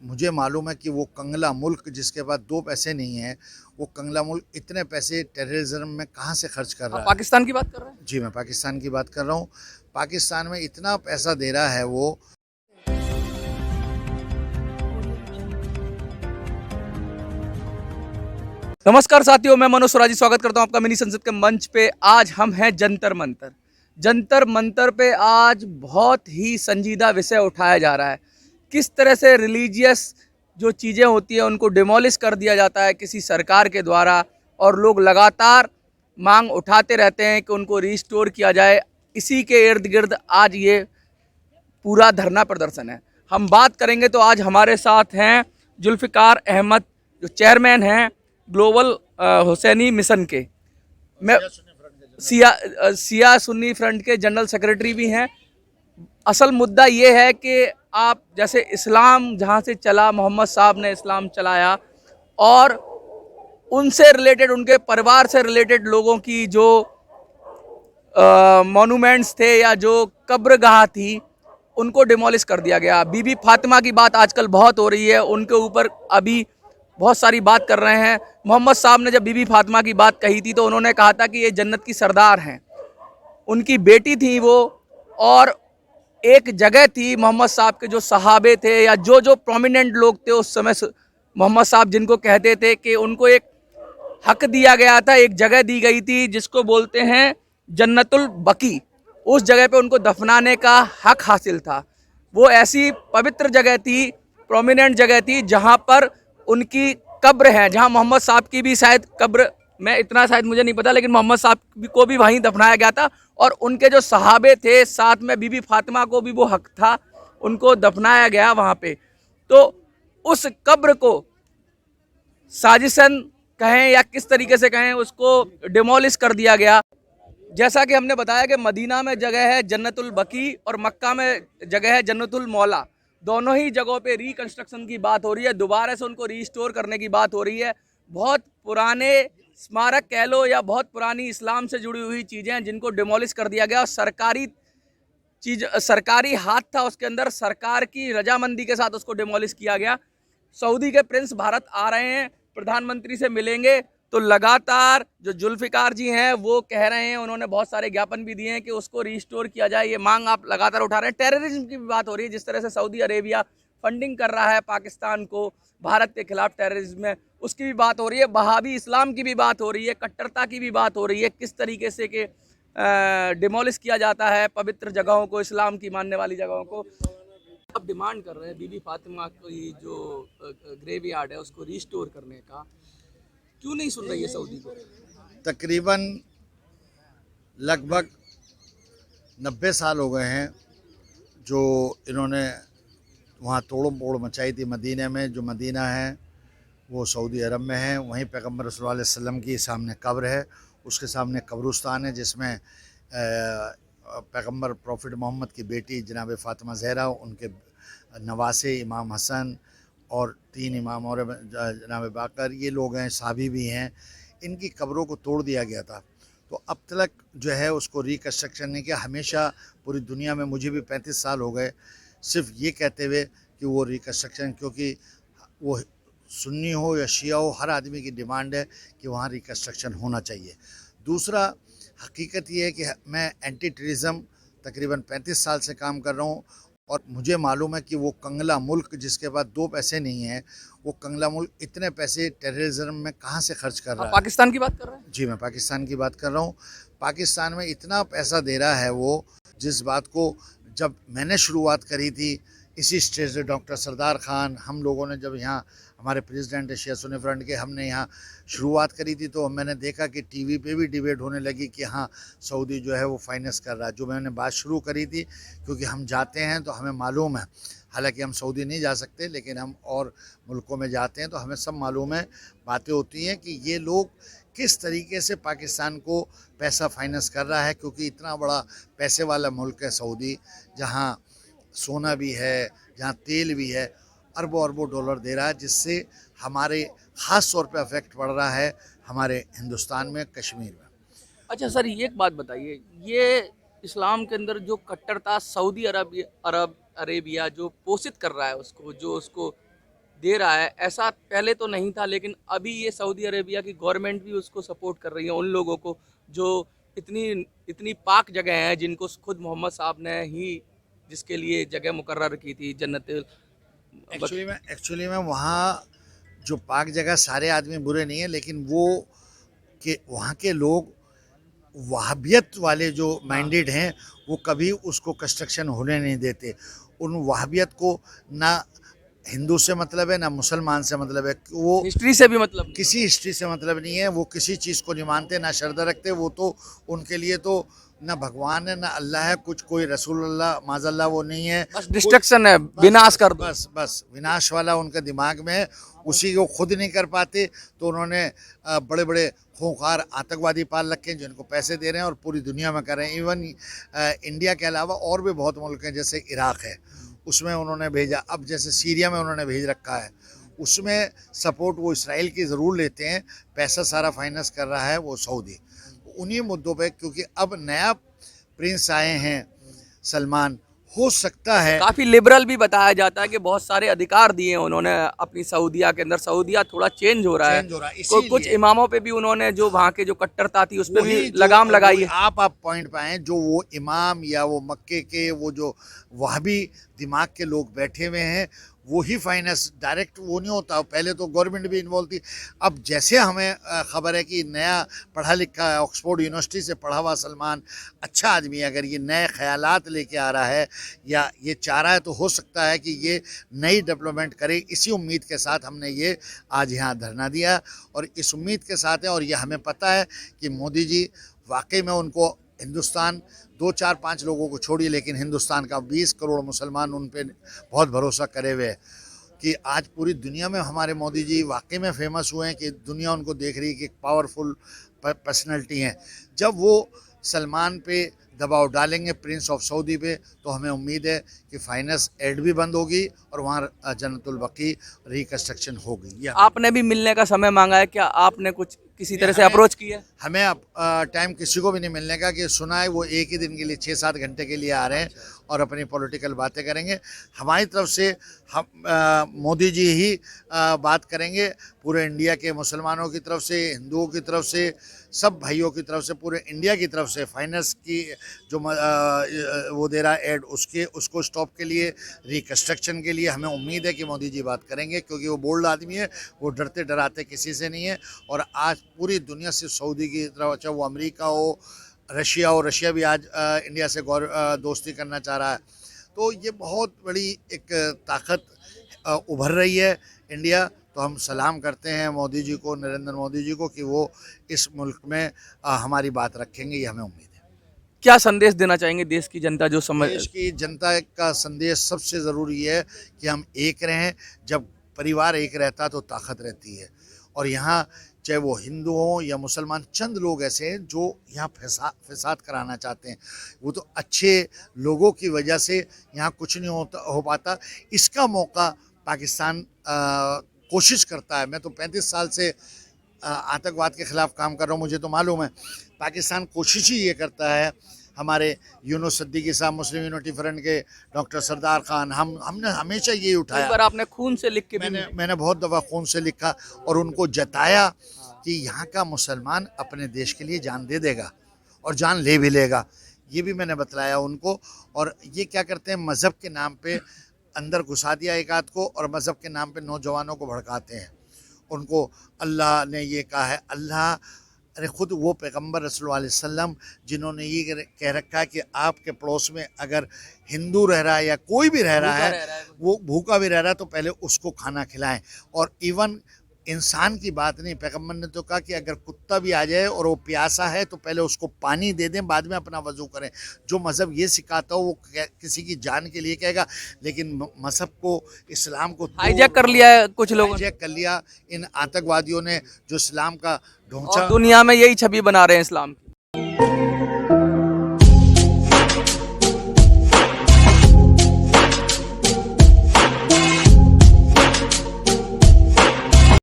मुझे मालूम है कि वो कंगला मुल्क जिसके पास 2 पैसे नहीं हैं, वो कंगला मुल्क इतने पैसे टेररिज्म में कहाँ से खर्च कर आप रहा है। पाकिस्तान की बात कर रहे हैं? जी, मैं पाकिस्तान की बात कर रहा हूँ। पाकिस्तान में इतना पैसा दे रहा है वो। नमस्कार साथियों, मैं मनोज स्वराजी स्वागत करता हूं आपका मिनी संसद के मंच पे। आज हम हैं जंतर मंतर। जंतर मंतर पे आज बहुत ही संजीदा विषय उठाया जा रहा है। किस तरह से रिलीजियस जो चीज़ें होती हैं उनको डिमोलिश कर दिया जाता है किसी सरकार के द्वारा, और लोग लगातार मांग उठाते रहते हैं कि उनको रिस्टोर किया जाए। इसी के इर्द गिर्द आज ये पूरा धरना प्रदर्शन है। हम बात करेंगे तो आज हमारे साथ हैं जुल्फ़िकार अहमद, जो चेयरमैन हैं ग्लोबल हुसैनी मिशन के। मैं सिया सुन्नी फ्रंट के जनरल सेक्रेटरी भी हैं। असल मुद्दा ये है कि आप जैसे इस्लाम जहाँ से चला, मोहम्मद साहब ने इस्लाम चलाया, और उनसे रिलेटेड, उनके परिवार से रिलेटेड लोगों की जो मॉन्यूमेंट्स थे या जो कब्रगाह थी, उनको डिमोलिश कर दिया गया। बीबी फातिमा की बात आजकल बहुत हो रही है, उनके ऊपर अभी बहुत सारी बात कर रहे हैं। मोहम्मद साहब ने जब बीबी फातिमा की बात कही थी तो उन्होंने कहा था कि ये जन्नत की सरदार हैं। उनकी बेटी थी वो, और एक जगह थी मोहम्मद साहब के जो सहाबे थे या जो जो प्रोमिनेंट लोग थे उस समय, मोहम्मद साहब जिनको कहते थे, कि उनको एक हक दिया गया था, एक जगह दी गई थी जिसको बोलते हैं जन्नतुल बकी। उस जगह पे उनको दफनाने का हक हासिल था। वो ऐसी पवित्र जगह थी, प्रोमिनेंट जगह थी, जहाँ पर उनकी कब्र है, जहाँ मोहम्मद साहब की भी शायद कब्र, मैं इतना शायद मुझे नहीं पता, लेकिन मोहम्मद साहब को भी वहीं दफनाया गया था। और उनके जो सहाबे थे, साथ में बीबी फातिमा को भी वो हक था, उनको दफनाया गया वहाँ पे। तो उस कब्र को साजिशन कहें या किस तरीके से कहें, उसको डिमोलिश कर दिया गया। जैसा कि हमने बताया कि मदीना में जगह है जन्नतुल बकी और मक्का में जगह है जन्नतुल मौला। दोनों ही जगहों पे रिकंस्ट्रक्शन की बात हो रही है, दोबारा से उनको रीस्टोर करने की बात हो रही है। बहुत पुराने स्मारक कह लो या बहुत पुरानी इस्लाम से जुड़ी हुई चीज़ें हैं जिनको डिमोलिश कर दिया गया। और सरकारी हाथ था उसके अंदर, सरकार की रजामंदी के साथ उसको डिमोलिश किया गया। सऊदी के प्रिंस भारत आ रहे हैं, प्रधानमंत्री से मिलेंगे, तो लगातार जो जुल्फ़िकार जी हैं वो कह रहे हैं, उन्होंने बहुत सारे ज्ञापन भी दिए हैं कि उसको रिस्टोर किया जाए। ये मांग आप लगातार उठा रहे हैं। टेररिज्म की भी बात हो रही है, जिस तरह से सऊदी अरेबिया फंडिंग कर रहा है पाकिस्तान को भारत के खिलाफ टेररिज्म में, उसकी भी बात हो रही है। वहाबी इस्लाम की भी बात हो रही है, कट्टरता की भी बात हो रही है, किस तरीके से कि डिमोलिश किया जाता है पवित्र जगहों को, इस्लाम की मानने वाली जगहों को। अब डिमांड कर रहे हैं बीबी फातिमा की जो ग्रेवयार्ड है उसको रिस्टोर करने का। क्यों नहीं सुन रही है सऊदी को? तकरीबन लगभग 90 साल हो गए हैं जो इन्होंने वहाँ तोड़ो मोड़ मचाई थी। मदीने में, जो मदीना है वो सऊदी अरब में है, वहीं पैगम्बर रसूलुल्लाह अलैहि वसल्लम की सामने कब्र है, उसके सामने कब्रिस्तान है जिसमें पैगम्बर प्रॉफिट मोहम्मद की बेटी जनाब फ़ातिमा ज़हरा, उनके नवासे इमाम हसन और 3 इमाम और जनाब बाकर, ये लोग हैं, साहबी भी हैं। इनकी कब्रों को तोड़ दिया गया था। तो अब तक जो है उसको रिकन्स्ट्रक्शन नहीं किया। हमेशा पूरी दुनिया में, मुझे भी 35 साल हो गए सिर्फ ये कहते हुए कि वो रिकन्स्ट्रक्शन, क्योंकि वो सुन्नी हो या शिया हो, हर आदमी की डिमांड है कि वहाँ रिकन्स्ट्रक्शन होना चाहिए। दूसरा, हकीकत ये है कि मैं एंटी टेररिज्म तकरीबन 35 साल से काम कर रहा हूँ, और मुझे मालूम है कि वो कंगला मुल्क जिसके पास 2 पैसे नहीं हैं, वो कंगला मुल्क इतने पैसे टेररिज्म में कहाँ से खर्च कर आप रहा है। पाकिस्तान की बात कर रहे हैं? जी, मैं पाकिस्तान की बात कर रहा हूँ। पाकिस्तान में इतना पैसा दे रहा है वो, जिस बात को जब मैंने शुरुआत करी थी इसी स्टेज से, डॉक्टर सरदार खान, हम लोगों ने जब यहाँ, हमारे प्रेसिडेंट शिया सुन्नी फ्रंट के, हमने यहाँ शुरुआत करी थी, तो मैंने देखा कि टीवी पे भी डिबेट होने लगी कि हाँ सऊदी जो है वो फाइनेंस कर रहा है। जो मैंने बात शुरू करी थी, क्योंकि हम जाते हैं तो हमें मालूम है, हालांकि हम सऊदी नहीं जा सकते लेकिन हम और मुल्कों में जाते हैं तो हमें सब मालूम है, बातें होती हैं कि ये लोग किस तरीके से पाकिस्तान को पैसा फाइनेंस कर रहा है। क्योंकि इतना बड़ा पैसे वाला मुल्क है सऊदी, जहाँ सोना भी है, जहाँ तेल भी है, अरबों अरबों डॉलर दे रहा है, जिससे हमारे ख़ास तौर पे अफेक्ट पड़ रहा है हमारे हिंदुस्तान में, कश्मीर में। अच्छा सर, ये एक बात बताइए, ये इस्लाम के अंदर जो कट्टरता सऊदी अरब अरब अरेबिया जो पोषित कर रहा है उसको, जो उसको दे रहा है, ऐसा पहले तो नहीं था, लेकिन अभी ये सऊदी अरेबिया की गवर्नमेंट भी उसको सपोर्ट कर रही है, उन लोगों को जो इतनी इतनी पाक जगह हैं जिनको खुद मोहम्मद साहब ने ही जिसके लिए जगह मुकर्रर की थी जन्नत। एक्चुअली में वहाँ जो पाक जगह, सारे आदमी बुरे नहीं है, लेकिन वो कि वहाँ के लोग वहाबियत वाले जो माइंडेड हैं वो कभी उसको कंस्ट्रक्शन होने नहीं देते। उन वहाबियत को ना हिंदू से मतलब है ना मुसलमान से मतलब है, वो हिस्ट्री से भी मतलब नहीं। किसी हिस्ट्री से मतलब नहीं है, वो किसी चीज़ को नहीं मानते, ना श्रद्धा रखते। वो तो उनके लिए तो ना भगवान है ना अल्लाह है, कुछ कोई रसूलुल्लाह माज़ल्लाह वो नहीं है, बस डिस्ट्रक्शन है, विनाश कर दो। बस बस विनाश वाला उनके दिमाग में है, उसी को खुद नहीं कर पाते। तो उन्होंने बड़े बड़े खूंखार आतंकवादी पाल रखे हैं जिनको पैसे दे रहे हैं और पूरी दुनिया में कर रहे हैं। इवन इंडिया के अलावा और भी बहुत मुल्क हैं, जैसे इराक़ है उसमें उन्होंने भेजा, अब जैसे सीरिया में उन्होंने भेज रखा है, उसमें सपोर्ट वो इसराइल की ज़रूर लेते हैं, पैसा सारा फाइनेंस कर रहा है वो सऊदी। उन्हीं मुद्दों पे, क्योंकि अब नया प्रिंस आए हैं सलमान, हो सकता है काफी लिबरल भी बताया जाता है कि बहुत सारे अधिकार दिए हैं उन्होंने अपनी सऊदिया के अंदर। सऊदिया थोड़ा चेंज हो रहा है, चेंज हो रहा है, कुछ इसीलिए इमामों पे भी उन्होंने जो वहाँ के जो कट्टरता थी उस पर भी वही लगाम लगाई है। आप पॉइंट पे आए, जो वो इमाम या वो मक्के के वो जो वहाबी दिमाग के लोग बैठे हुए हैं, वही फाइनेंस डायरेक्ट वो नहीं होता। पहले तो गवर्नमेंट भी इन्वॉल्व थी। अब जैसे हमें खबर है कि नया पढ़ा लिखा है, ऑक्सफोर्ड यूनिवर्सिटी से पढ़ा हुआ सलमान अच्छा आदमी है, अगर ये नए ख्यालात लेके आ रहा है या ये चाह रहा है, तो हो सकता है कि ये नई डेवलपमेंट करे। इसी उम्मीद के साथ हमने ये आज यहाँ धरना दिया और इस उम्मीद के साथ है, और ये हमें पता है कि मोदी जी वाकई में उनको हिंदुस्तान 2-4-5 लोगों को छोड़िए, लेकिन हिंदुस्तान का 20 करोड़ मुसलमान उन पे बहुत भरोसा करे हुए हैं कि आज पूरी दुनिया में हमारे मोदी जी वाकई में फेमस हुए हैं कि दुनिया उनको देख रही है कि एक पावरफुल पर्सनैलिटी हैं। जब वो सलमान पे दबाव डालेंगे, प्रिंस ऑफ सऊदी पे, तो हमें उम्मीद है कि फाइनेंस एड भी बंद होगी और वहाँ जन्नतुल बकी रिकन्स्ट्रक्शन होगी। आपने भी मिलने का समय मांगा है, क्या आपने कुछ किसी तरह से अप्रोच किया है? हमें अब टाइम किसी को भी नहीं मिलने का, कि सुना है वो एक ही दिन के लिए 6-7 घंटे के लिए आ रहे हैं और अपनी पॉलिटिकल बातें करेंगे। हमारी तरफ से हम मोदी जी ही बात करेंगे, पूरे इंडिया के मुसलमानों की तरफ से, हिंदुओं की तरफ से, सब भाइयों की तरफ से, पूरे इंडिया की तरफ से फाइनेंस की जो वो दे रहा है एड, उसको स्टॉप के लिए, रिकन्स्ट्रक्शन के लिए हमें उम्मीद है कि मोदी जी बात करेंगे, क्योंकि वो बोल्ड आदमी है, वो डरते डराते किसी से नहीं है। और आज पूरी दुनिया से सऊदी की तरफ, चाहे वो अमेरिका हो, रशिया हो, रशिया भी आज इंडिया से दोस्ती करना चाह रहा है। तो ये बहुत बड़ी एक ताकत उभर रही है इंडिया। तो हम सलाम करते हैं मोदी जी को, नरेंद्र मोदी जी को, कि वो इस मुल्क में हमारी बात रखेंगे, ये हमें उम्मीद है। क्या संदेश देना चाहेंगे देश की जनता जो समझ? देश की जनता का संदेश सबसे ज़रूरी है कि हम एक रहें। जब परिवार एक रहता तो ताकत रहती है। और यहाँ चाहे वो हिंदू हों या मुसलमान, चंद लोग ऐसे हैं जो यहाँ फसाद कराना चाहते हैं। वो तो अच्छे लोगों की वजह से यहाँ कुछ नहीं हो पाता। इसका मौका पाकिस्तान कोशिश करता है। मैं तो 35 साल से आतंकवाद के ख़िलाफ़ काम कर रहा हूँ, मुझे तो मालूम है। पाकिस्तान कोशिश ही ये करता है, हमारे यूनुस सिद्दीकी साहब, मुस्लिम यूनिटी फ्रंट के डॉक्टर सरदार खान, हमने हमेशा ये उठाया। एक बार आपने खून से लिख के मैंने बहुत दफ़ा खून से लिखा और उनको जताया कि यहाँ का मुसलमान अपने देश के लिए जान दे देगा और जान ले भी लेगा। ये भी मैंने बतलाया उनको। और ये क्या करते हैं, मज़हब के नाम पे अंदर घुसा दिया एक आध को, और मज़हब के नाम पे नौजवानों को भड़काते हैं। उनको अल्लाह ने ये कहा है, अल्लाह, अरे ख़ुद वो पैगम्बर रसूलुल्लाह अलैहि वसल्लम जिन्होंने ये कह रखा है कि आपके पड़ोस में अगर हिंदू रह रहा है या कोई भी रह रहा है, वो भूखा भी रह रहा है, तो पहले उसको खाना खिलाएं। और इवन इंसान की बात नहीं, पैगम्बर ने तो कहा कि अगर कुत्ता भी आ जाए और वो प्यासा है तो पहले उसको पानी दे दें, बाद में अपना वज़ू करें। जो मज़हब ये सिखाता हो वो किसी की जान के लिए कहेगा, लेकिन मज़हब को, इस्लाम को हाईजैक कर लिया है कुछ लोगों ने, हाईजैक कर लिया इन आतंकवादियों ने, जो इस्लाम का ढांचा और दुनिया में यही छवि बना रहे हैं इस्लाम की।